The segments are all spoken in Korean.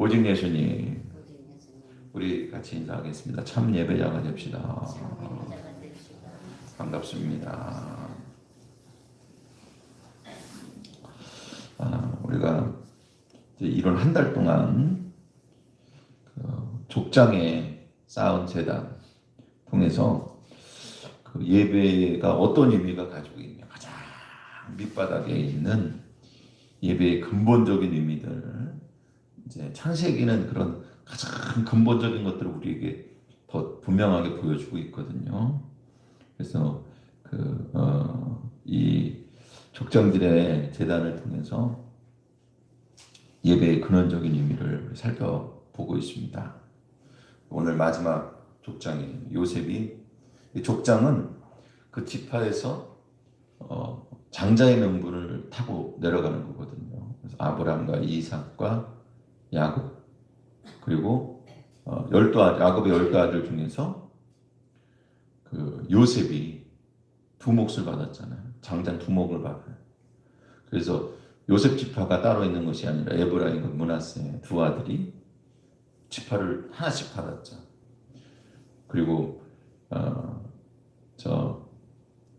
오직 예수님. 우리 같이 인사하겠습니다. 참 예배자가 됩시다. 반갑습니다. 우리가 이런 한 달 동안 족장에 쌓은 재단 통해서 그 예배가 어떤 의미가 가지고 있냐, 가장 밑바닥에 있는 예배의 근본적인 의미들, 이제 창세기는 그런 가장 근본적인 것들을 우리에게 더 분명하게 보여주고 있거든요. 그래서 이 족장들의 재단을 통해서 예배의 근원적인 의미를 살펴보고 있습니다. 오늘 마지막 족장인 요셉이, 이 족장은 그 지파에서 장자의 명분을 타고 내려가는 거거든요. 그래서 아브라함과 이삭과 야곱, 그리고 야곱의 12아들 중에서 그 요셉이 두 몫을 받았잖아요. 장자 두 몫을 받아요. 그래서 요셉 지파가 따로 있는 것이 아니라 에브라임과 므낫세 두 아들이 지파를 하나씩 받았죠. 그리고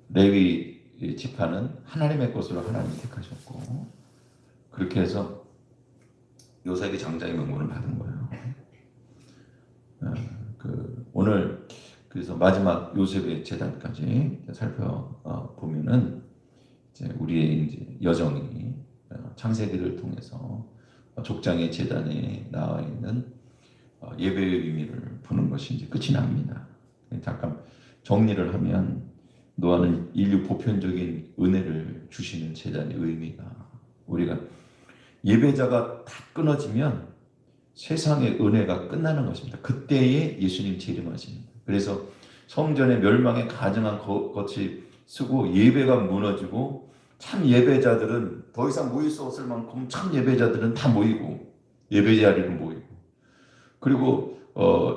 레위 지파는 하나님의 것으로 하나님이 택하셨고, 그렇게 해서 요셉이 장자의 명분을 받은 거예요. 오늘 그래서 마지막 요셉의 재단까지 살펴보면은 이제 우리의 이제 여정이 창세기를 통해서 족장의 재단에 나와 있는 예배의 의미를 보는 것이 이제 끝이 납니다. 잠깐 정리를 하면, 노아는 인류 보편적인 은혜를 주시는 재단의 의미가, 우리가 예배자가 다 끊어지면 세상의 은혜가 끝나는 것입니다. 그때에 예수님 재림하십니다. 그래서 성전의 멸망에 가증한 것이 쓰고 예배가 무너지고, 참 예배자들은 더 이상 모일 수 없을 만큼 참 예배자들은 다 모이고, 예배 자리로 모이고, 그리고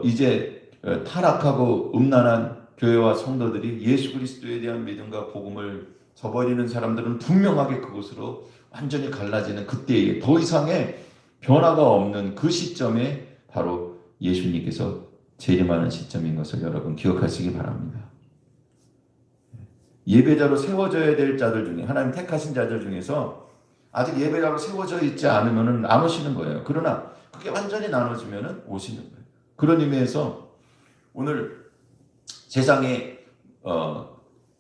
이제 타락하고 음란한 교회와 성도들이 예수 그리스도에 대한 믿음과 복음을 저버리는 사람들은 분명하게 그곳으로 완전히 갈라지는 그때에, 더 이상의 변화가 없는 그 시점에 바로 예수님께서 재림하는 시점인 것을 여러분 기억하시기 바랍니다. 예배자로 세워져야 될 자들 중에, 하나님 택하신 자들 중에서 아직 예배자로 세워져 있지 않으면 안 오시는 거예요. 그러나 그게 완전히 나눠지면 오시는 거예요. 그런 의미에서 오늘 세상에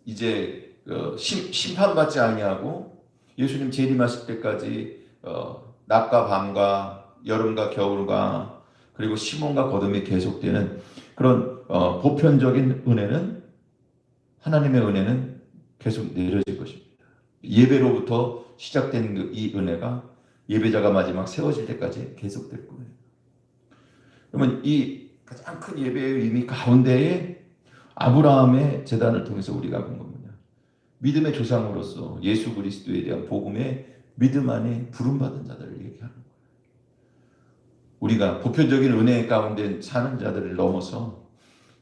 이제 심판받지 아니하고 예수님 재림하실 때까지 낮과 밤과 여름과 겨울과 그리고 시몬과 거듭이 계속되는 그런 보편적인 은혜는, 하나님의 은혜는 계속 내려질 것입니다. 예배로부터 시작된 이 은혜가 예배자가 마지막 세워질 때까지 계속될 거예요. 그러면 이 가장 큰 예배의 의미 가운데에 아브라함의 제단을 통해서 우리가 본 겁니다. 믿음의 조상으로서 예수 그리스도에 대한 복음의 믿음 안에 부름받은 자들을 얘기하는 거예요. 우리가 보편적인 은혜 가운데 사는 자들을 넘어서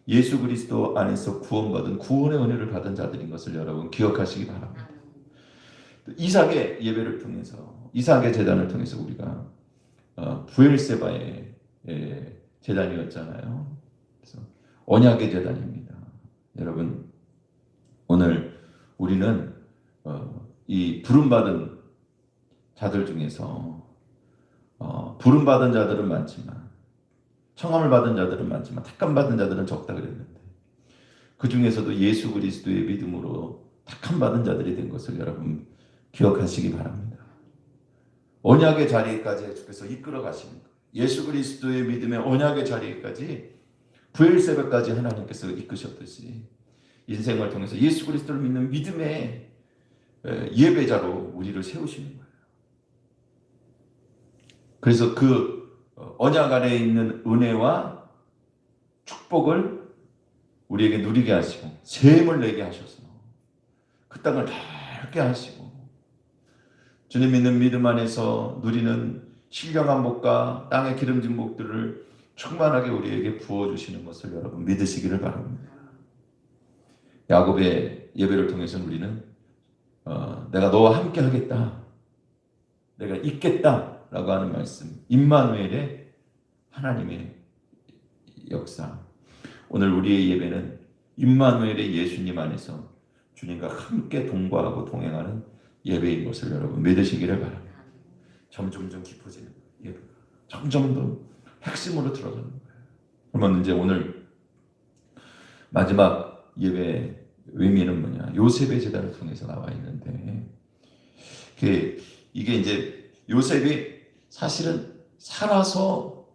예수 그리스도 안에서 구원받은 구원의 은혜를 받은 자들인 것을 여러분 기억하시기 바랍니다. 이삭의 예배를 통해서, 이삭의 제단을 통해서 우리가 부엘세바의 제단이었잖아요. 그래서 언약의 제단입니다. 여러분, 오늘 우리는 이 부름받은 자들 중에서 부름받은 자들은 많지만, 청함을 받은 자들은 많지만 택함받은 자들은 적다 그랬는데, 그 중에서도 예수 그리스도의 믿음으로 택함받은 자들이 된 것을 여러분 기억하시기 바랍니다. 언약의 자리까지 주께서 이끌어 가시는 거예요. 예수 그리스도의 믿음의 언약의 자리까지, 부엘세바까지 하나님께서 이끄셨듯이 인생을 통해서 예수 그리스도를 믿는 믿음의 예배자로 우리를 세우시는 거예요. 그래서 그 언약 안에 있는 은혜와 축복을 우리에게 누리게 하시고, 셈을 내게 하셔서 그 땅을 넓게 하시고, 주님 믿는 믿음 안에서 누리는 신령한 복과 땅의 기름진 복들을 충만하게 우리에게 부어주시는 것을 여러분 믿으시기를 바랍니다. 야곱의 예배를 통해서 우리는 내가 너와 함께 하겠다, 내가 있겠다 라고 하는 말씀, 임마누엘의 하나님의 역사. 오늘 우리의 예배는 임마누엘의 예수님 안에서 주님과 함께 동거하고 동행하는 예배인 것을 여러분 믿으시기를 바랍니다. 점점 깊어지는 예배가 점점 더 핵심으로 들어가는 거예요. 그러면 이제 오늘 마지막 예배의 의미는 뭐냐? 요셉의 제단을 통해서 나와 있는데 이게 이제 요셉이 사실은 살아서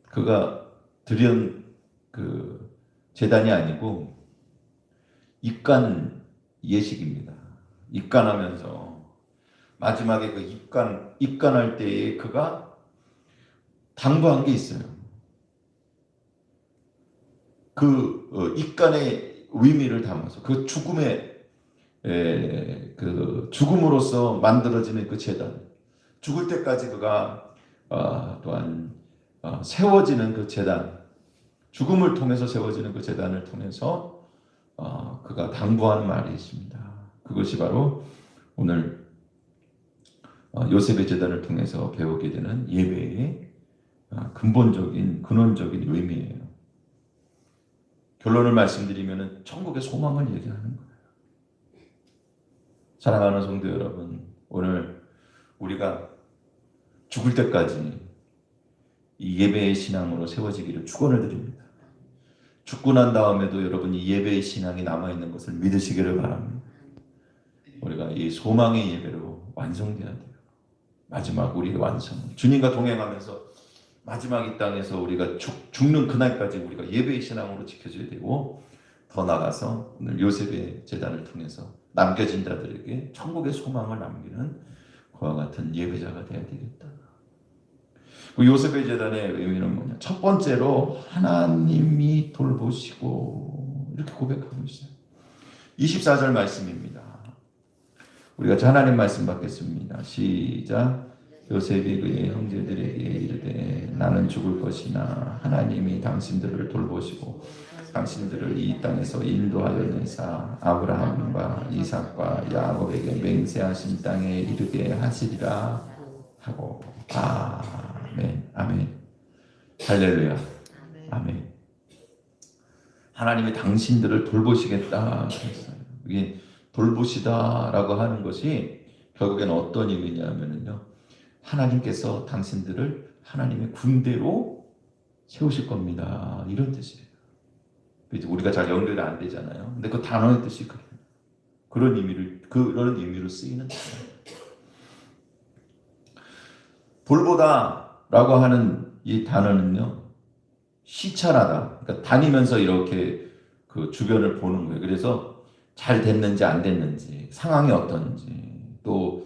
그가 드린 그 제단이 아니고 입간 예식입니다. 입간하면서 마지막에 그 입간할 때에 그가 당부한 게 있어요. 그 입간의 의미를 담아서 그 죽음으로써 만들어지는 그 제단, 죽을 때까지 그가 또한 세워지는 그 제단, 죽음을 통해서 세워지는 그 제단을 통해서 그가 당부하는 말이 있습니다. 그것이 바로 오늘 요셉의 제단을 통해서 배우게 되는 예배의 근원적인 의미예요. 결론을 말씀드리면 천국의 소망을 얘기하는 거예요. 사랑하는 성도 여러분, 오늘 우리가 죽을 때까지 이 예배의 신앙으로 세워지기를 축원을 드립니다. 죽고 난 다음에도 여러분이 예배의 신앙이 남아있는 것을 믿으시기를 바랍니다. 우리가 이 소망의 예배로 완성돼야 돼요. 마지막 우리의 완성. 주님과 동행하면서 마지막 이 땅에서 우리가 죽는 그날까지 우리가 예배의 신앙으로 지켜줘야 되고, 더 나아가서 오늘 요셉의 제단을 통해서 남겨진 자들에게 천국의 소망을 남기는 그와 같은 예배자가 되어야 되겠다. 그 요셉의 제단의 의미는 뭐냐? 첫 번째로 하나님이 돌보시고, 이렇게 고백하고 있어요. 24절 말씀입니다. 우리가 하나님 말씀 받겠습니다. 시작. 요셉이 그의 형제들에게 이르되 나는 죽을 것이나 하나님이 당신들을 돌보시고 당신들을 이 땅에서 인도하여 내사 아브라함과 이삭과 야곱에게 맹세하신 땅에 이르게 하시리라 하고. 아멘. 아멘. 할렐루야. 아멘. 하나님이 당신들을 돌보시겠다 그랬어요. 이게 돌보시다라고 하는 것이 결국에는 어떤 의미냐면요, 하나님께서 당신들을 하나님의 군대로 세우실 겁니다, 이런 뜻이에요. 우리가 잘 연결이 안 되잖아요. 근데 그 단어의 뜻이 그런 의미로 쓰이는 뜻이에요. 돌보다라고 하는 이 단어는요, 시찰하다, 그러니까 다니면서 이렇게 그 주변을 보는 거예요. 그래서 잘 됐는지 안 됐는지, 상황이 어떤지, 또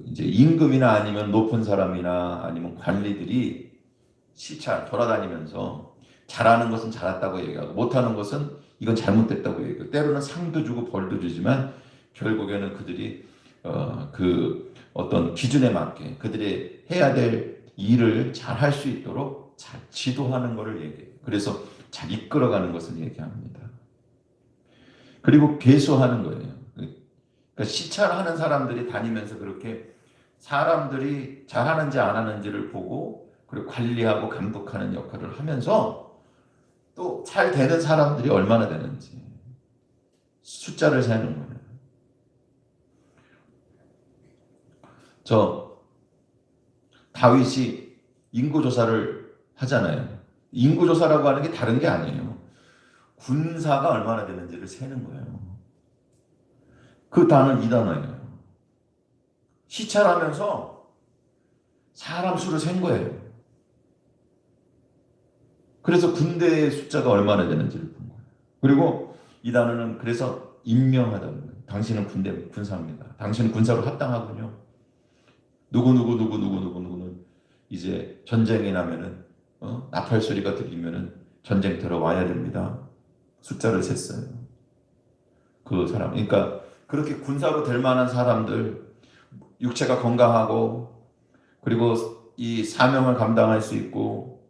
이제 임금이나 아니면 높은 사람이나 아니면 관리들이 시찰 돌아다니면서 잘하는 것은 잘했다고 얘기하고 못하는 것은 이건 잘못됐다고 얘기하고, 때로는 상도 주고 벌도 주지만 결국에는 그들이 그 어떤 기준에 맞게 그들이 해야 될 일을 잘 할 수 있도록 잘 지도하는 것을 얘기해요. 그래서 잘 이끌어가는 것을 얘기합니다. 그리고 계수하는 거예요. 그러니까 시찰하는 사람들이 다니면서 그렇게 사람들이 잘하는지 안 하는지를 보고 그리고 관리하고 감독하는 역할을 하면서 또 잘 되는 사람들이 얼마나 되는지 숫자를 세는 거예요. 다윗이 인구조사를 하잖아요. 인구조사라고 하는 게 다른 게 아니에요. 군사가 얼마나 되는지를 세는 거예요. 그 단어는 이 단어예요. 시찰하면서 사람 수를 센 거예요. 그래서 군대의 숫자가 얼마나 되는지를 본 거예요. 그리고 이 단어는 그래서 임명하다는 거예요. 당신은 군사입니다. 당신은 군사로 합당하군요. 누구는 이제 전쟁이 나면은 나팔 소리가 들리면은 전쟁터로 와야 됩니다. 숫자를 셌어요. 그 사람. 그러니까 그렇게 군사로 될 만한 사람들, 육체가 건강하고 그리고 이 사명을 감당할 수 있고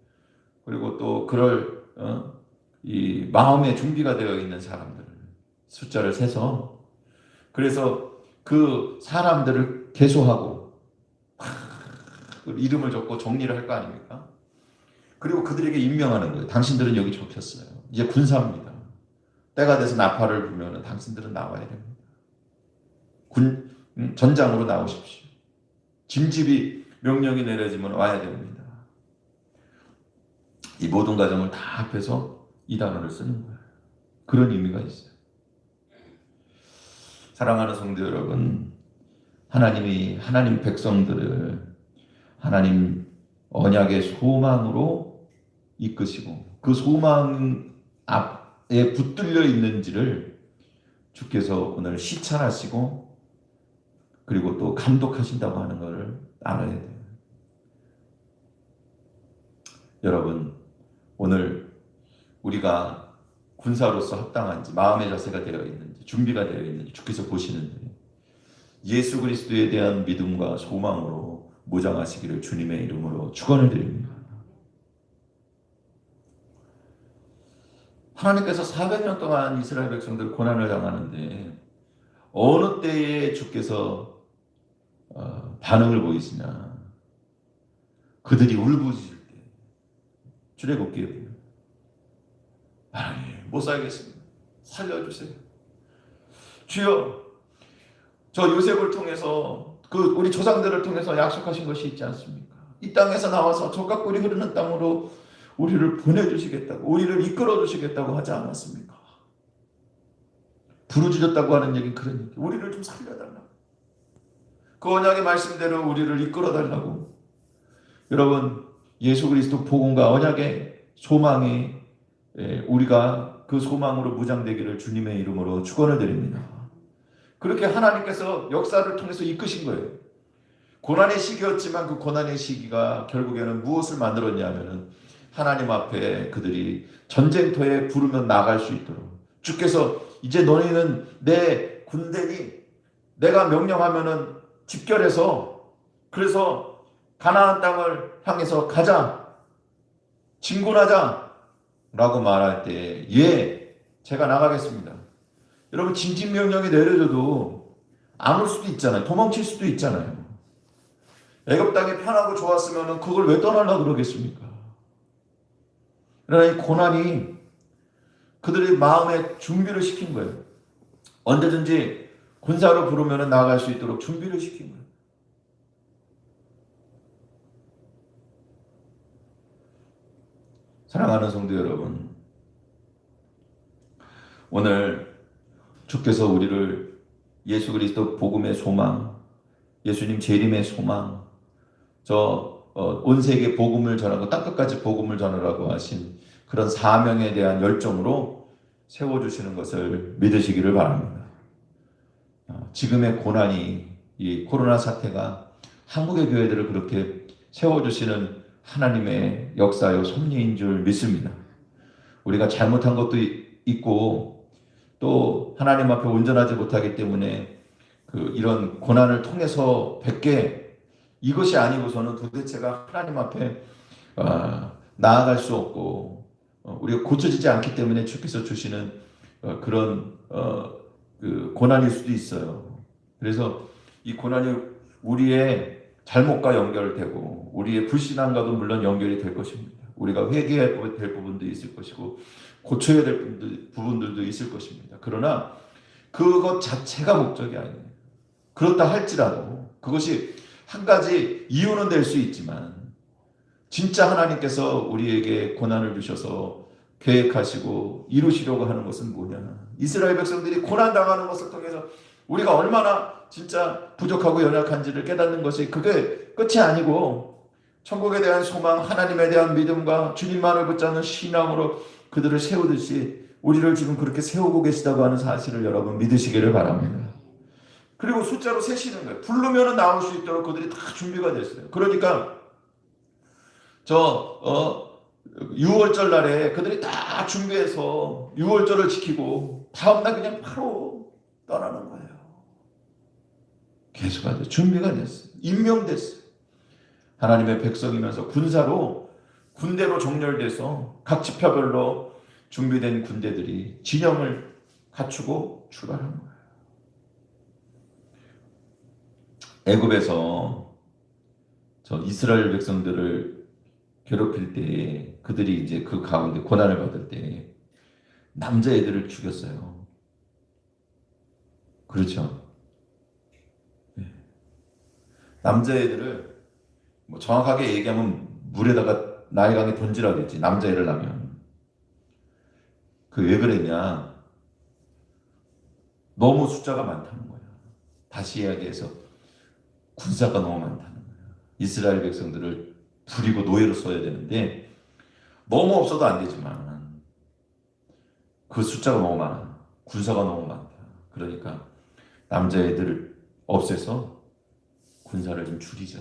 그리고 또 그럴 이 마음의 준비가 되어 있는 사람들 숫자를 세서, 그래서 그 사람들을 계수하고 이름을 적고 정리를 할 거 아닙니까? 그리고 그들에게 임명하는 거예요. 당신들은 여기 적혔어요. 이제 군사입니다. 때가 돼서 나팔을 불면 당신들은 나와야 됩니다. 전장으로 나오십시오. 짐집이 명령이 내려지면 와야 됩니다. 이 모든 과정을 다 합해서 이 단어를 쓰는 거예요. 그런 의미가 있어요. 사랑하는 성도 여러분, 하나님이 하나님 백성들을 하나님 언약의 소망으로 이끄시고 그 소망 앞에 붙들려 있는지를 주께서 오늘 시찰하시고 그리고 또 감독하신다고 하는 것을 알아야 돼요. 여러분, 오늘 우리가 군사로서 합당한지 마음의 자세가 되어 있는지 준비가 되어 있는지 주께서 보시는데 예수 그리스도에 대한 믿음과 소망으로 무장하시기를 주님의 이름으로 축원을 드립니다. 하나님께서 400년 동안 이스라엘 백성들 고난을 당하는데 어느 때에 주께서 반응을 보이시냐? 그들이 울부짖을 때 출애굽기에 보면 하나님 못 살겠습니다. 살려주세요. 주여, 저 요셉을 통해서 우리 조상들을 통해서 약속하신 것이 있지 않습니까? 이 땅에서 나와서 젖과 꿀이 흐르는 땅으로 우리를 보내주시겠다고, 우리를 이끌어주시겠다고 하지 않았습니까? 부르짖었다고 하는 얘기는 그런 얘기. 우리를 좀 살려달라고. 그 언약의 말씀대로 우리를 이끌어달라고. 여러분, 예수 그리스도 복음과 언약의 소망이 우리가 그 소망으로 무장되기를 주님의 이름으로 축원을 드립니다. 그렇게 하나님께서 역사를 통해서 이끄신 거예요. 고난의 시기였지만 그 고난의 시기가 결국에는 무엇을 만들었냐면은 하나님 앞에 그들이 전쟁터에 부르면 나갈 수 있도록 주께서 이제 너희는 내 군대니 내가 명령하면은 집결해서 그래서 가나안 땅을 향해서 가자 진군하자 라고 말할 때 예, 제가 나가겠습니다. 여러분 진진명령이 내려져도 안 올 수도 있잖아요. 도망칠 수도 있잖아요. 애굽 땅이 편하고 좋았으면 그걸 왜 떠나려고 그러겠습니까? 그러나 이 고난이 그들의 마음에 준비를 시킨 거예요. 언제든지 군사로 부르면 나아갈 수 있도록 준비를 시킨 거예요. 사랑하는 성도 여러분, 오늘 주께서 우리를 예수 그리스도 복음의 소망, 예수님 재림의 소망, 온 세계 복음을 전하고 땅끝까지 복음을 전하라고 하신 그런 사명에 대한 열정으로 세워주시는 것을 믿으시기를 바랍니다. 지금의 고난이 이 코로나 사태가 한국의 교회들을 그렇게 세워주시는 하나님의 역사요 섭리인 줄 믿습니다. 우리가 잘못한 것도 있고 또 하나님 앞에 온전하지 못하기 때문에 이런 고난을 통해서 뵙게 이것이 아니고서는 도대체가 하나님 앞에 나아갈 수 없고 우리가 고쳐지지 않기 때문에 주께서 주시는 그런 고난일 수도 있어요. 그래서 이 고난이 우리의 잘못과 연결되고 우리의 불신앙과도 물론 연결이 될 것입니다. 우리가 회개해야 될 부분도 있을 것이고 고쳐야 될 부분들도 있을 것입니다. 그러나 그것 자체가 목적이 아니에요. 그렇다 할지라도 그것이 한 가지 이유는 될 수 있지만 진짜 하나님께서 우리에게 고난을 주셔서 계획하시고 이루시려고 하는 것은 뭐냐? 이스라엘 백성들이 고난당하는 것을 통해서 우리가 얼마나 진짜 부족하고 연약한지를 깨닫는 것이 그게 끝이 아니고 천국에 대한 소망, 하나님에 대한 믿음과 주님만을 붙잡는 신앙으로 그들을 세우듯이 우리를 지금 그렇게 세우고 계시다고 하는 사실을 여러분 믿으시기를 바랍니다. 그리고 숫자로 세시는 거예요. 부르면 나올 수 있도록 그들이 다 준비가 됐어요. 그러니까 6월절 날에 그들이 다 준비해서 6월절을 지키고 다음날 그냥 바로 떠나는 거예요. 계수가 돼 준비가 됐어요. 임명됐어요. 하나님의 백성이면서 군대로 정렬돼서 각 지파별로 준비된 군대들이 진영을 갖추고 출발한 거예요. 애굽에서 저 이스라엘 백성들을 괴롭힐 때 그들이 이제 그 가운데 고난을 받을 때 남자애들을 죽였어요. 그렇죠. 남자애들을 뭐 정확하게 얘기하면 물에다가 나일강에 던지라 그랬지. 남자애를 낳으면. 그 왜 그랬냐? 너무 숫자가 많다는 거야. 다시 이야기해서 군사가 너무 많다는 거야. 이스라엘 백성들을 부리고 노예로 써야 되는데 너무 없어도 안 되지만 그 숫자가 너무 많아. 군사가 너무 많다. 그러니까 남자애들을 없애서 군사를 좀 줄이자.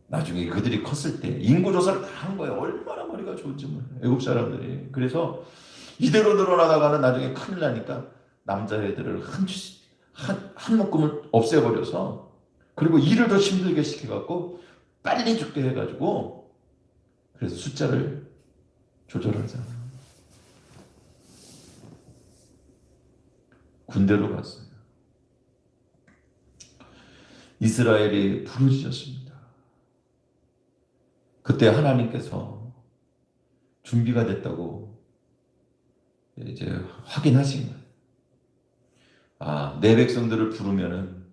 나중에 그들이 컸을 때 인구조사를 다 한 거예요. 얼마나 머리가 좋은지 몰라. 애국 사람들이. 그래서 이대로 늘어나다가는 나중에 큰일 나니까 남자애들을 한 묶음을 없애버려서 그리고 일을 더 힘들게 시켜갖고 빨리 죽게 해가지고 그래서 숫자를 조절하자. 군대로 갔어요. 이스라엘이 부르짖었습니다. 그때 하나님께서 준비가 됐다고 이제 확인하신 거예요. 아, 내 백성들을 부르면은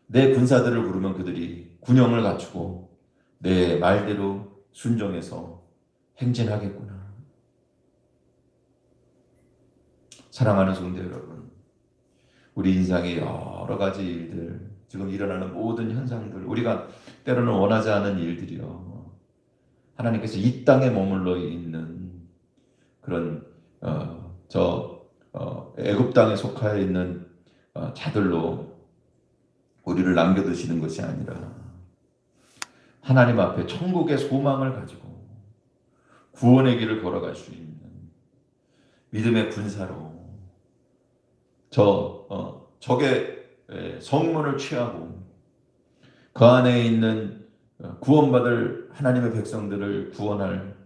내 군사들을 부르면 그들이 군영을 갖추고 내 말대로 순종해서 행진하겠구나. 사랑하는 성도 여러분, 우리 인생의 여러 가지 일들, 지금 일어나는 모든 현상들, 우리가 때로는 원하지 않은 일들이요. 하나님께서 이 땅에 머물러 있는 그런 애굽 땅에 속하여 있는 자들로 우리를 남겨두시는 것이 아니라 하나님 앞에 천국의 소망을 가지고 구원의 길을 걸어갈 수 있는 믿음의 군사로 적의 성문을 취하고 그 안에 있는 구원받을 하나님의 백성들을 구원할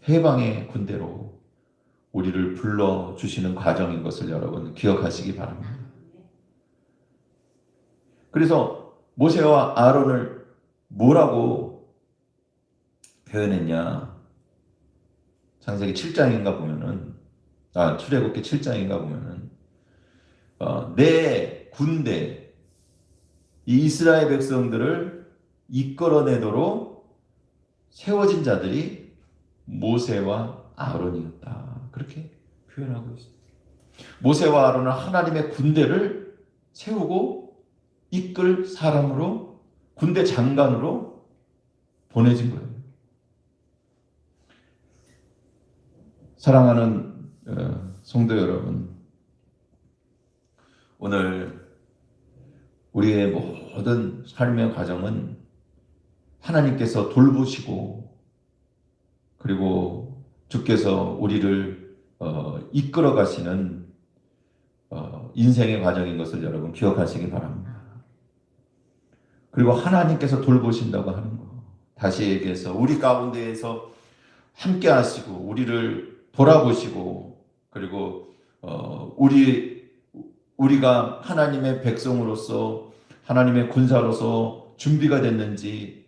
해방의 군대로 우리를 불러주시는 과정인 것을 여러분 기억하시기 바랍니다. 그래서 모세와 아론을 뭐라고 표현했냐? 창세기 7장인가 보면은 출애굽기 7장인가 보면은 내 군대 이 이스라엘 백성들을 이끌어내도록 세워진 자들이 모세와 아론이었다. 그렇게 표현하고 있습니다. 모세와 아론은 하나님의 군대를 세우고 이끌 사람으로 군대 장관으로 보내진 거예요. 사랑하는 성도 여러분, 오늘 우리의 모든 삶의 과정은 하나님께서 돌보시고 그리고 주께서 우리를 이끌어 가시는 인생의 과정인 것을 여러분 기억하시기 바랍니다. 그리고 하나님께서 돌보신다고 하는 거 다시 얘기해서 우리 가운데에서 함께 하시고 우리를 돌아보시고 그리고 우리가 하나님의 백성으로서 하나님의 군사로서 준비가 됐는지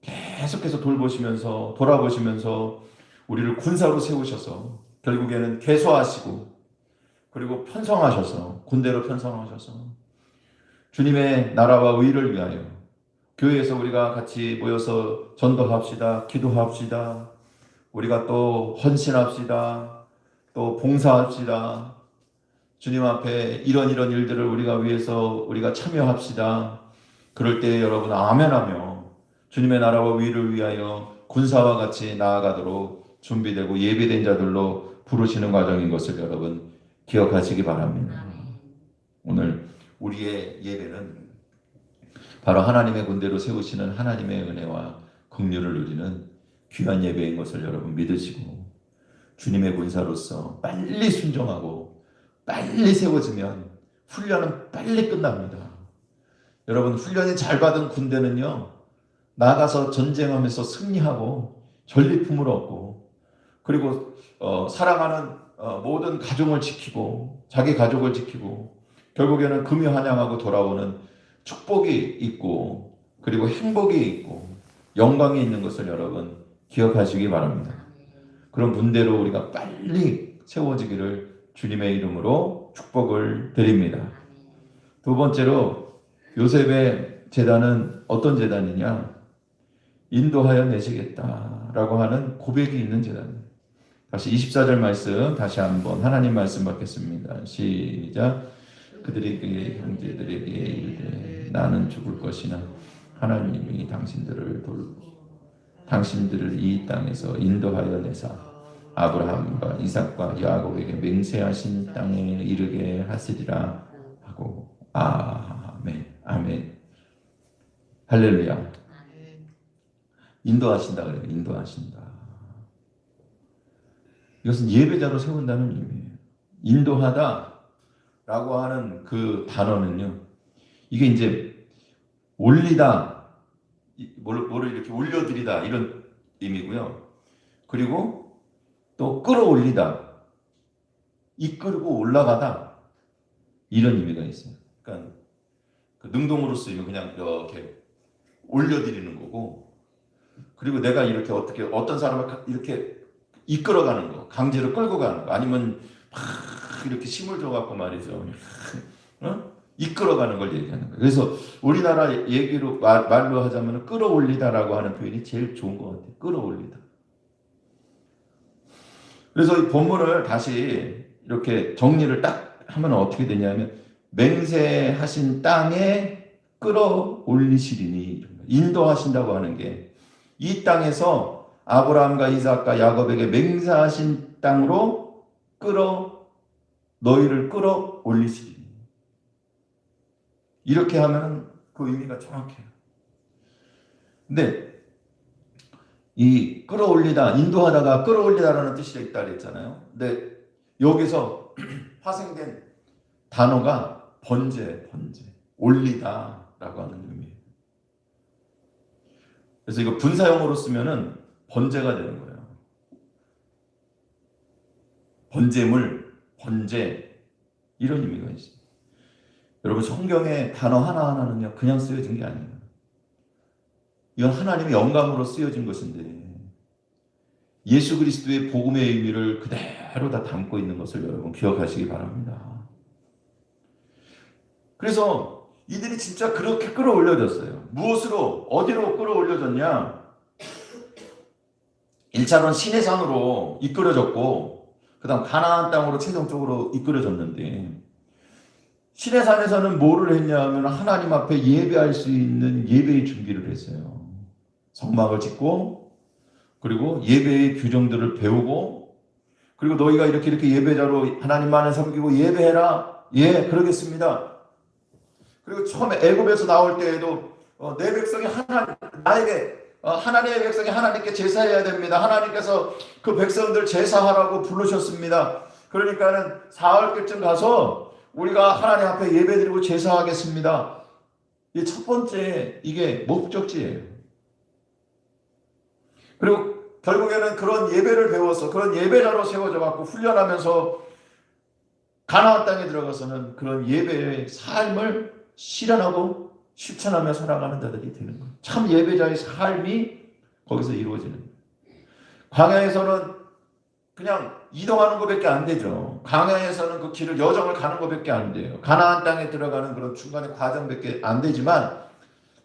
계속해서 돌아보시면서 우리를 군사로 세우셔서 결국에는 개소하시고 그리고 편성하셔서 군대로 편성하셔서 주님의 나라와 의를 위하여 교회에서 우리가 같이 모여서 전도합시다. 기도합시다. 우리가 또 헌신합시다. 또 봉사합시다. 주님 앞에 이런 일들을 우리가 위해서 우리가 참여합시다. 그럴 때 여러분 아멘하며 주님의 나라와 의를 위하여 군사와 같이 나아가도록 준비되고 예비된 자들로 부르시는 과정인 것을 여러분 기억하시기 바랍니다. 오늘 우리의 예배는 바로 하나님의 군대로 세우시는 하나님의 은혜와 긍휼을 누리는 귀한 예배인 것을 여러분 믿으시고 주님의 군사로서 빨리 순종하고 빨리 세워지면 훈련은 빨리 끝납니다. 여러분 훈련이 잘 받은 군대는요 나가서 전쟁하면서 승리하고 전리품을 얻고 그리고 사랑하는 모든 가정을 지키고 자기 가족을 지키고 결국에는 금요 환영하고 돌아오는 축복이 있고 그리고 행복이 있고 영광이 있는 것을 여러분 기억하시기 바랍니다. 그런 분대로 우리가 빨리 세워지기를 주님의 이름으로 축복을 드립니다. 두 번째로 요셉의 제단은 어떤 제단이냐? 인도하여 내시겠다라고 하는 고백이 있는 제단입니다. 다시 24절 말씀 다시 한번 하나님 말씀 받겠습니다. 시작. 그들에게 형제들에게 이르되 나는 죽을 것이나 하나님이 당신들을 이 땅에서 인도하여 내사 아브라함과 이삭과 야곱에게 맹세하신 땅에 이르게 하시리라 하고 아멘 아멘 할렐루야. 인도하신다 그래요. 인도하신다. 이것은 예배자로 세운다는 의미예요. 인도하다라고 하는 그 단어는요. 이게 이제 올리다, 뭐를 이렇게 올려드리다 이런 의미고요. 그리고 또 끌어올리다, 이끌고 올라가다 이런 의미가 있어요. 그러니까 그 능동으로 쓰이면 그냥 이렇게 올려드리는 거고, 그리고 내가 이렇게 어떤 사람을 이렇게 이끌어가는 거, 강제로 끌고 가는 거, 아니면 막 이렇게 힘을 줘갖고 말이죠. 이끌어가는 걸 얘기하는 거예요. 그래서 우리나라 얘기로 말로 하자면 끌어올리다라고 하는 표현이 제일 좋은 것 같아요. 끌어올리다. 그래서 이 본문을 다시 이렇게 정리를 딱 하면 어떻게 되냐면 맹세하신 땅에 끌어올리시리니, 인도하신다고 하는 게 이 땅에서 아브라함과 이삭과 야곱에게 맹세하신 땅으로 너희를 끌어올리시리니, 이렇게 하면 그 의미가 정확해요. 근데 이 끌어올리다, 인도하다가 끌어올리다라는 뜻이 있다 그랬잖아요. 근데 여기서 파생된 단어가 번제, 올리다라고 하는 의미예요. 그래서 이거 분사형으로 쓰면은 번제가 되는 거예요. 번제물, 번제 이런 의미가 있어요. 여러분 성경의 단어 하나하나는요 그냥 쓰여진 게 아니에요. 이건 하나님의 영감으로 쓰여진 것인데 예수 그리스도의 복음의 의미를 그대로 다 담고 있는 것을 여러분 기억하시기 바랍니다. 그래서 이들이 진짜 그렇게 끌어올려졌어요. 무엇으로, 어디로 끌어올려졌냐? 1차로는 시내산으로 이끌어졌고 그 다음 가나안 땅으로 최종적으로 이끌어졌는데, 시내산에서는 뭐를 했냐 하면 하나님 앞에 예배할 수 있는 예배의 준비를 했어요. 성막을 짓고, 그리고 예배의 규정들을 배우고, 그리고 너희가 이렇게 예배자로 하나님만을 섬기고 예배해라. 예, 그러겠습니다. 그리고 처음에 애굽에서 나올 때에도 내 백성이 하나님의 백성이 하나님께 제사해야 됩니다. 하나님께서 그 백성들 제사하라고 부르셨습니다. 그러니까는 사흘쯤 가서 우리가 하나님 앞에 예배드리고 제사하겠습니다. 이 첫 번째 이게 목적지예요. 그리고 결국에는 그런 예배를 배워서 그런 예배자로 세워져 갖고 훈련하면서 가나안 땅에 들어가서는 그런 예배의 삶을 실현하고 실천하며 살아가는 자들이 되는 거예요. 참 예배자의 삶이 거기서 이루어지는 거예요. 광야에서는 그냥 이동하는 것밖에 안 되죠. 광야에서는 그 길을 여정을 가는 것밖에 안 돼요. 가나안 땅에 들어가는 그런 중간의 과정밖에 안 되지만,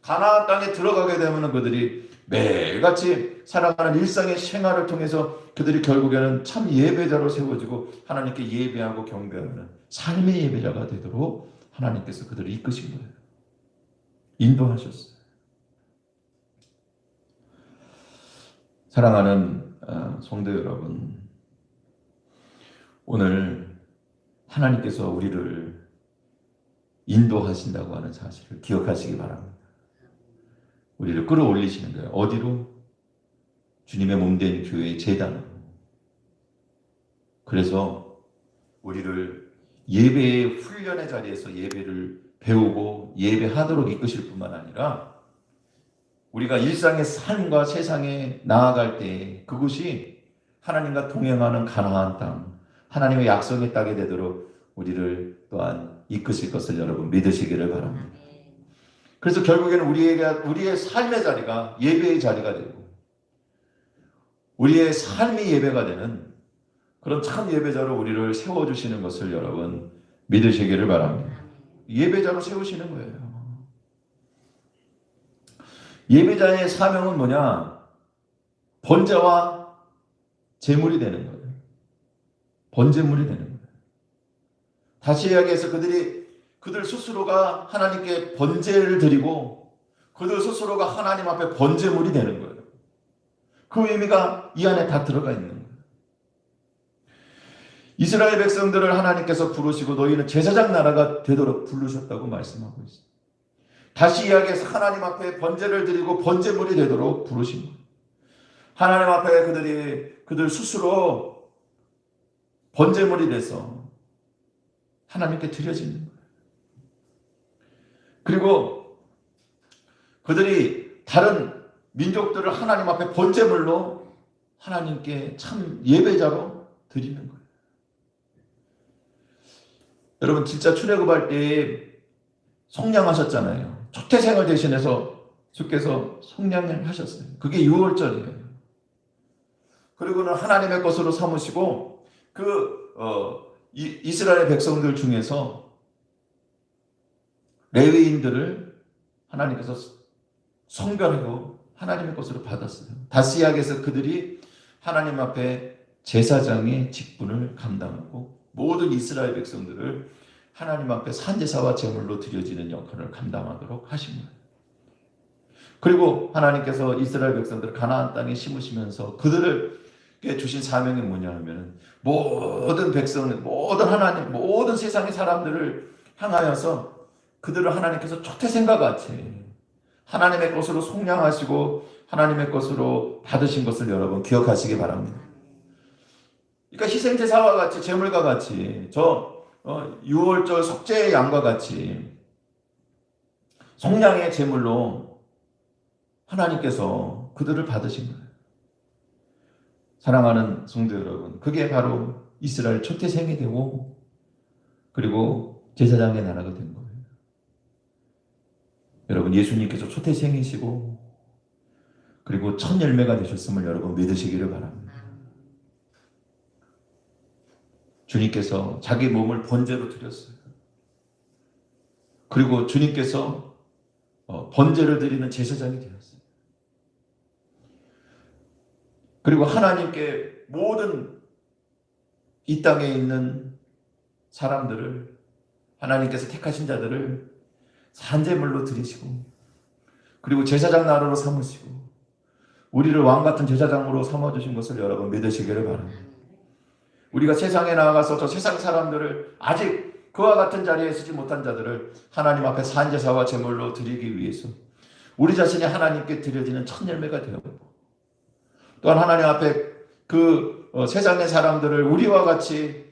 가나안 땅에 들어가게 되면 그들이 매일같이 살아가는 일상의 생활을 통해서 그들이 결국에는 참 예배자로 세워지고 하나님께 예배하고 경배하는 삶의 예배자가 되도록 하나님께서 그들을 이끄신 거예요. 인도하셨어요. 사랑하는 성도 여러분, 오늘 하나님께서 우리를 인도하신다고 하는 사실을 기억하시기 바랍니다. 우리를 끌어올리시는 거예요. 어디로? 주님의 몸된 교회의 제단으로. 그래서 우리를 예배의 훈련의 자리에서 예배를 배우고 예배하도록 이끄실 뿐만 아니라 우리가 일상의 삶과 세상에 나아갈 때 그곳이 하나님과 동행하는 가나안 땅, 하나님의 약속의 땅이 되도록 우리를 또한 이끄실 것을 여러분 믿으시기를 바랍니다. 그래서 결국에는 우리의 삶의 자리가 예배의 자리가 되고 우리의 삶이 예배가 되는 그런 참 예배자로 우리를 세워주시는 것을 여러분 믿으시기를 바랍니다. 예배자로 세우시는 거예요. 예배자의 사명은 뭐냐? 번제와 제물이 되는 거예요. 번제물이 되는 거예요. 다시 이야기해서 그들 스스로가 하나님께 번제를 드리고 그들 스스로가 하나님 앞에 번제물이 되는 거예요. 그 의미가 이 안에 다 들어가 있는 거예요. 이스라엘 백성들을 하나님께서 부르시고 너희는 제사장 나라가 되도록 부르셨다고 말씀하고 있어요. 다시 이야기해서 하나님 앞에 번제를 드리고 번제물이 되도록 부르신 거예요. 하나님 앞에 그들 스스로 번제물이 돼서 하나님께 드려지는 거예요. 그리고 그들이 다른 민족들을 하나님 앞에 번제물로 하나님께 참 예배자로 드리는 거예요. 여러분 진짜 출애굽할 때 속량하셨잖아요. 초태생을 대신해서 주께서 속량을 하셨어요. 그게 6월절이에요. 그리고는 하나님의 것으로 삼으시고 이스라엘 백성들 중에서 레위인들을 하나님께서 성별하고 하나님의 것으로 받았어요. 다시 이야기해서 그들이 하나님 앞에 제사장의 직분을 감당하고 모든 이스라엘 백성들을 하나님 앞에 산제사와 제물로 드려지는 역할을 감당하도록 하신 거예요. 그리고 하나님께서 이스라엘 백성들을 가나안 땅에 심으시면서 그들에게 주신 사명이 뭐냐 하면 모든 백성은 모든 세상의 사람들을 향하여서 그들을 하나님께서 초태생과 같이 하나님의 것으로 속량하시고 하나님의 것으로 받으신 것을 여러분 기억하시기 바랍니다. 그러니까 희생제사와 같이 제물과 같이 6월절 속죄의 양과 같이 속량의 제물로 하나님께서 그들을 받으신 거예요. 사랑하는 성도 여러분, 그게 바로 이스라엘 초태생이 되고 그리고 제사장의 나라가 된 거예요. 여러분 예수님께서 초태생이시고 그리고 첫 열매가 되셨음을 여러분 믿으시기를 바랍니다. 주님께서 자기 몸을 번제로 드렸어요. 그리고 주님께서 번제를 드리는 제사장이 되었어요. 그리고 하나님께 모든 이 땅에 있는 사람들을 하나님께서 택하신 자들을 산제물로 드리시고 그리고 제사장 나라로 삼으시고 우리를 왕같은 제사장으로 삼아주신 것을 여러분 믿으시기를 바랍니다. 우리가 세상에 나아가서 저 세상 사람들을 아직 그와 같은 자리에 서지 못한 자들을 하나님 앞에 산제사와 제물로 드리기 위해서 우리 자신이 하나님께 드려지는 첫 열매가 되었고 또한 하나님 앞에 세상의 사람들을 우리와 같이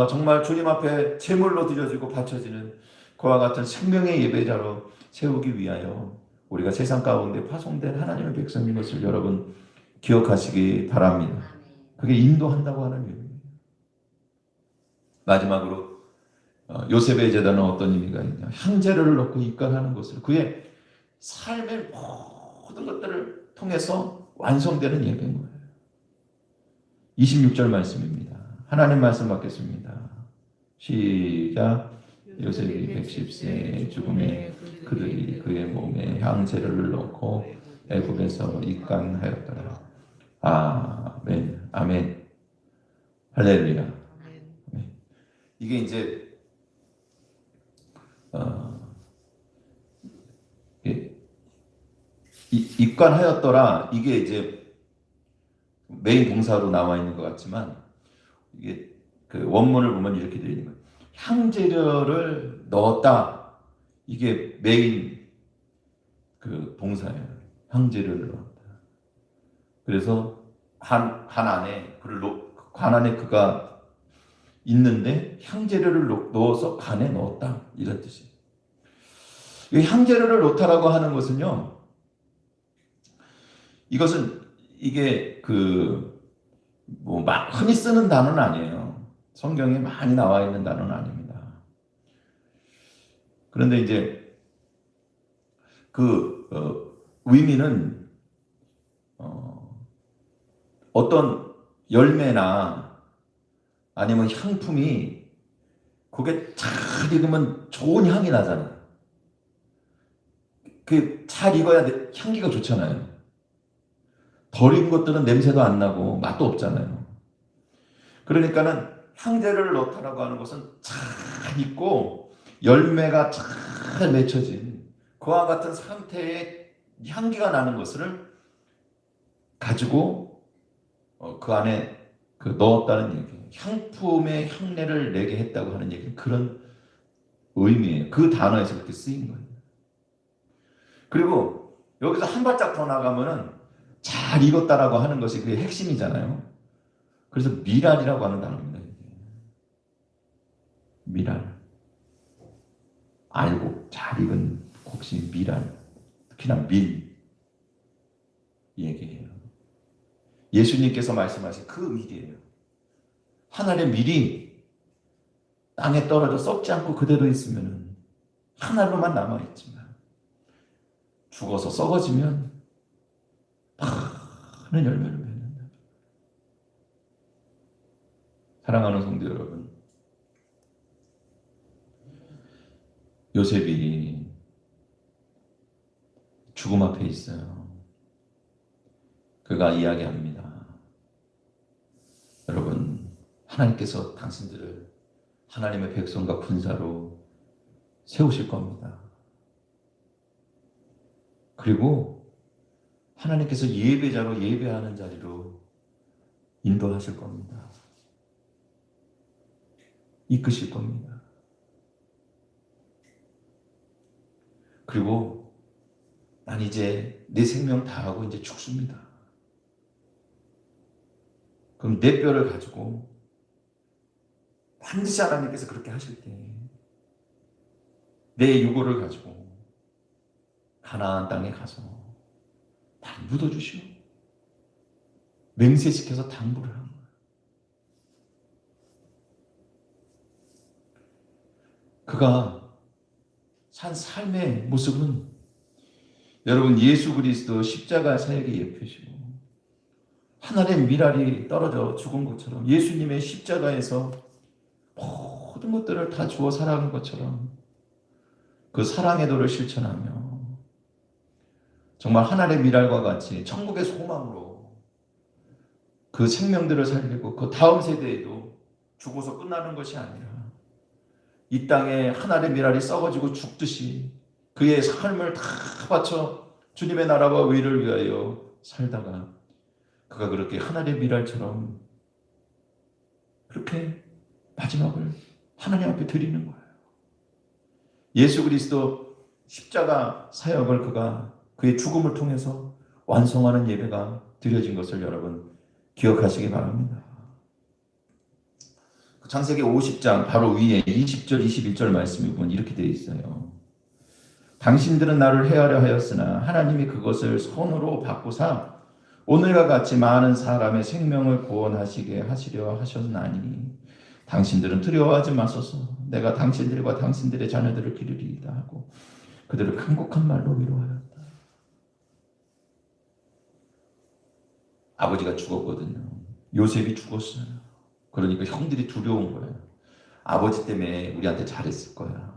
정말 주님 앞에 제물로 드려지고 바쳐지는 그와 같은 생명의 예배자로 세우기 위하여 우리가 세상 가운데 파송된 하나님의 백성인 것을 여러분 기억하시기 바랍니다. 그게 인도한다고 하는 의미입니다. 마지막으로 요셉의 제단은 어떤 의미가 있냐? 향제를 넣고 입간하는 것을 그의 삶의 모든 것들을 통해서 완성되는 예배인 거예요. 26절 말씀입니다. 하나님 말씀 받겠습니다. 시작. 요셉이 110세 죽음에 그들이 그의 몸에 향제를 넣고 애굽에서 입간하였더라. 아멘. 아멘. 할렐루야. 아멘. 이게 이제 입간하였더라. 이게 이제 메인 동사로 나와 있는 것 같지만 이게 그 원문을 보면 이렇게 되어 있는 거예요. 향재료를 넣었다. 이게 메인 그 동사예요. 향재료를 넣었다. 그래서 관 안에 그가 있는데 향재료를 넣어서 관에 넣었다. 이런 뜻이에요. 이 향재료를 넣다라고 하는 것은요. 이게 흔히 쓰는 단어는 아니에요. 성경에 많이 나와 있는 단어는 아닙니다. 그런데 이제 그 의미는 어떤 열매나 아니면 향품이 그게 잘 익으면 좋은 향이 나잖아요. 그 잘 익어야 향기가 좋잖아요. 덜 익은 것들은 냄새도 안 나고 맛도 없잖아요. 그러니까는 향재를 넣다라고 하는 것은 잘 익고 열매가 잘 맺혀진 그와 같은 상태의 향기가 나는 것을 가지고 그 안에 넣었다는 얘기예요. 향품의 향내를 내게 했다고 하는 얘기는 그런 의미예요. 그 단어에서 그렇게 쓰인 거예요. 그리고 여기서 한 발짝 더 나가면은 잘 익었다라고 하는 것이 그게 핵심이잖아요. 그래서 미랄이라고 하는 단어입니다. 미랄. 알고 잘 익은 곡식 미랄. 특히나 밀. 이 얘기예요. 예수님께서 말씀하신 그 밀이에요. 하나의 밀이 땅에 떨어져 썩지 않고 그대로 있으면 하나로만 남아있지만 죽어서 썩어지면 많은 열매를 맺는다. 사랑하는 성도 여러분, 요셉이 죽음 앞에 있어요. 그가 이야기합니다. 여러분, 하나님께서 당신들을 하나님의 백성과 군사로 세우실 겁니다. 그리고 하나님께서 예배자로 예배하는 자리로 인도하실 겁니다. 이끄실 겁니다. 그리고 난 이제 내 생명 다하고 이제 죽습니다. 그럼 내 뼈를 가지고 반드시 하나님께서 그렇게 하실 때 내 유고를 가지고 가나안 땅에 가서 날 묻어주시오. 맹세시켜서 당부를 한 거예요. 그가 산 삶의 모습은 여러분 예수 그리스도 십자가 사역의 예표시고 하나님의 미랄이 떨어져 죽은 것처럼 예수님의 십자가에서 모든 것들을 다 주어 살아간 것처럼 그 사랑의 도를 실천하며 정말 하나님의 미랄과 같이 천국의 소망으로 그 생명들을 살리고 그 다음 세대에도 죽어서 끝나는 것이 아니라 이 땅에 하나님의 미랄이 썩어지고 죽듯이 그의 삶을 다 바쳐 주님의 나라와 의를 위하여 살다가 그가 그렇게 하나님의 미랄처럼 그렇게 마지막을 하나님 앞에 드리는 거예요. 예수 그리스도 십자가 사역을 그가 그의 죽음을 통해서 완성하는 예배가 드려진 것을 여러분 기억하시기 바랍니다. 창세기 50장 바로 위에 20절 21절 말씀이 보면 이렇게 되어 있어요. 당신들은 나를 해하려 하였으나 하나님이 그것을 선으로 바꾸사 오늘과 같이 많은 사람의 생명을 구원하시게 하시려 하셨나니 당신들은 두려워하지 마소서. 내가 당신들과 당신들의 자녀들을 기르리이다 하고 그들을 간곡한 말로 위로하였다. 아버지가 죽었거든요. 요셉이 죽었어요. 그러니까 형들이 두려운 거예요. 아버지 때문에 우리한테 잘했을 거야.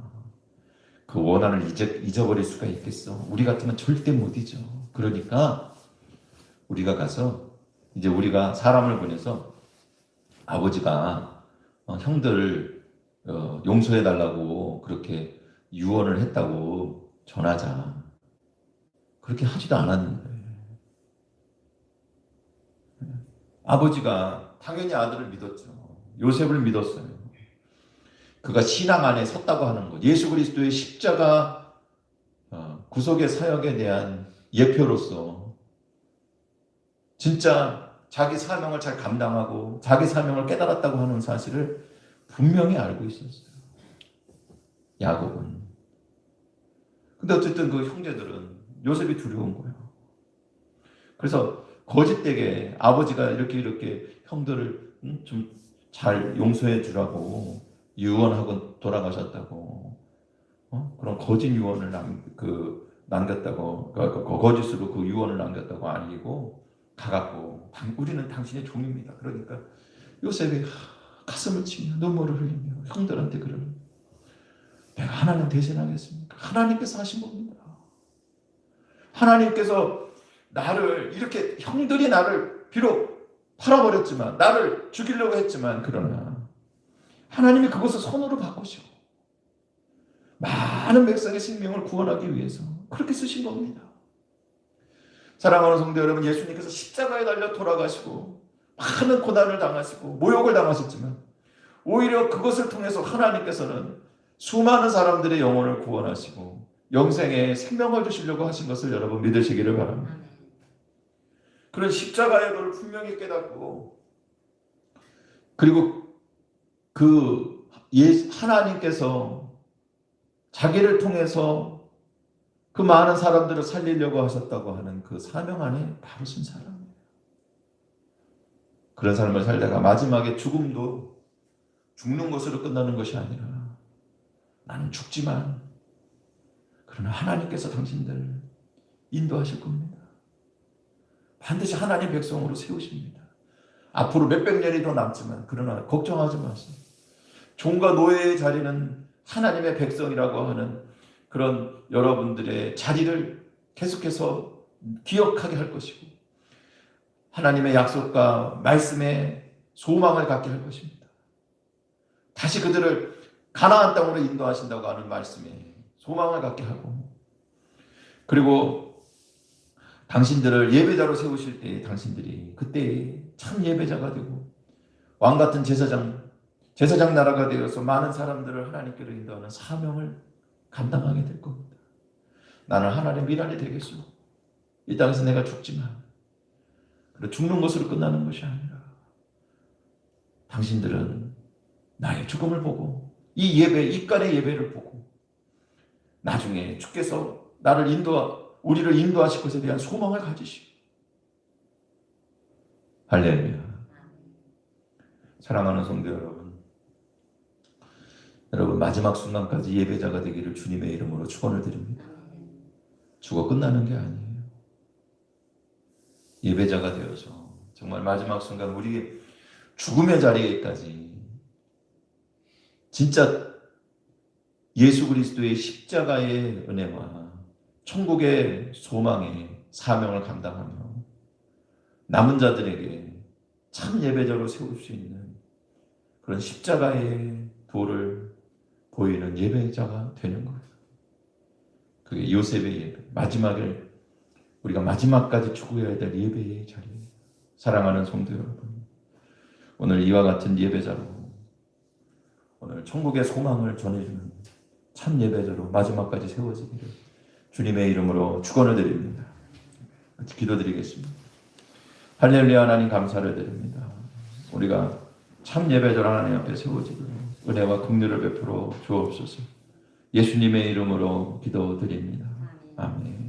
그 원한을 잊어버릴 수가 있겠어. 우리 같으면 절대 못 잊어. 그러니까 우리가 가서 이제 우리가 사람을 보내서 아버지가 형들 용서해달라고 그렇게 유언을 했다고 전하자. 그렇게 하지도 않았는데 아버지가 당연히 아들을 믿었죠. 요셉을 믿었어요. 그가 신앙 안에 섰다고 하는 것. 예수 그리스도의 십자가 구속의 사역에 대한 예표로서 진짜 자기 사명을 잘 감당하고 자기 사명을 깨달았다고 하는 사실을 분명히 알고 있었어요. 야곱은. 근데 어쨌든 그 형제들은 요셉이 두려운 거예요. 그래서 거짓되게 아버지가 이렇게 형들을 좀 잘 용서해 주라고 유언하고 돌아가셨다고 그런 거짓 유언을 남겼다고, 거짓으로 그 유언을 남겼다고 알리고 가갖고 우리는 당신의 종입니다. 그러니까 요셉이 가슴을 치며 눈물을 흘리며 형들한테 그러는, 내가 하나님 대신하겠습니까? 하나님께서 하신 겁니다. 하나님께서 나를 이렇게, 형들이 나를 비록 팔아버렸지만, 나를 죽이려고 했지만, 그러나 하나님이 그것을 손으로 바꾸시고 많은 백성의 생명을 구원하기 위해서 그렇게 쓰신 겁니다. 사랑하는 성도 여러분, 예수님께서 십자가에 달려 돌아가시고 많은 고난을 당하시고 모욕을 당하셨지만, 오히려 그것을 통해서 하나님께서는 수많은 사람들의 영혼을 구원하시고 영생에 생명을 주시려고 하신 것을 여러분 믿으시기를 바랍니다. 그런 십자가의 도를 분명히 깨닫고, 그리고 하나님께서 자기를 통해서 그 많은 사람들을 살리려고 하셨다고 하는 그 사명 안에 바로 쓴 사람이에요. 그런 삶을 살다가 마지막에 죽음도 죽는 것으로 끝나는 것이 아니라, 나는 죽지만 그러나 하나님께서 당신들을 인도하실 겁니다. 반드시 하나님 백성으로 세우십니다. 앞으로 몇백 년이 더 남지만, 그러나 걱정하지 마세요. 종과 노예의 자리는 하나님의 백성이라고 하는 그런 여러분들의 자리를 계속해서 기억하게 할 것이고, 하나님의 약속과 말씀에 소망을 갖게 할 것입니다. 다시 그들을 가나안 땅으로 인도하신다고 하는 말씀에 소망을 갖게 하고, 그리고 당신들을 예배자로 세우실 때 당신들이 그때 참 예배자가 되고 왕같은 제사장 나라가 되어서 많은 사람들을 하나님께로 인도하는 사명을 감당하게 될 겁니다. 나는 하나님의 미랄이 되겠소. 이 땅에서 내가 죽지만 죽는 것으로 끝나는 것이 아니라, 당신들은 나의 죽음을 보고 이 예배, 이간의 예배를 보고 나중에 주께서 우리를 인도하실 것에 대한 소망을 가지시고. 할렐루야. 사랑하는 성도 여러분, 마지막 순간까지 예배자가 되기를 주님의 이름으로 축원을 드립니다. 죽어 끝나는 게 아니에요. 예배자가 되어서 정말 마지막 순간 우리 죽음의 자리에까지 진짜 예수 그리스도의 십자가의 은혜와 천국의 소망의 사명을 감당하며 남은 자들에게 참 예배자로 세울 수 있는 그런 십자가의 도를 보이는 예배자가 되는 거예요. 그게 요셉의 예배, 우리가 마지막까지 추구해야 될 예배의 자리예요. 사랑하는 성도 여러분, 오늘 이와 같은 예배자로 오늘 천국의 소망을 전해주는 참 예배자로 마지막까지 세워지기를 주님의 이름으로 축원을 드립니다. 같이 기도드리겠습니다. 할렐루야. 하나님 감사를 드립니다. 우리가 참 예배자로 하나님 앞에 세워지기를 은혜와 긍휼을 베풀어 주옵소서. 예수님의 이름으로 기도드립니다. 아멘.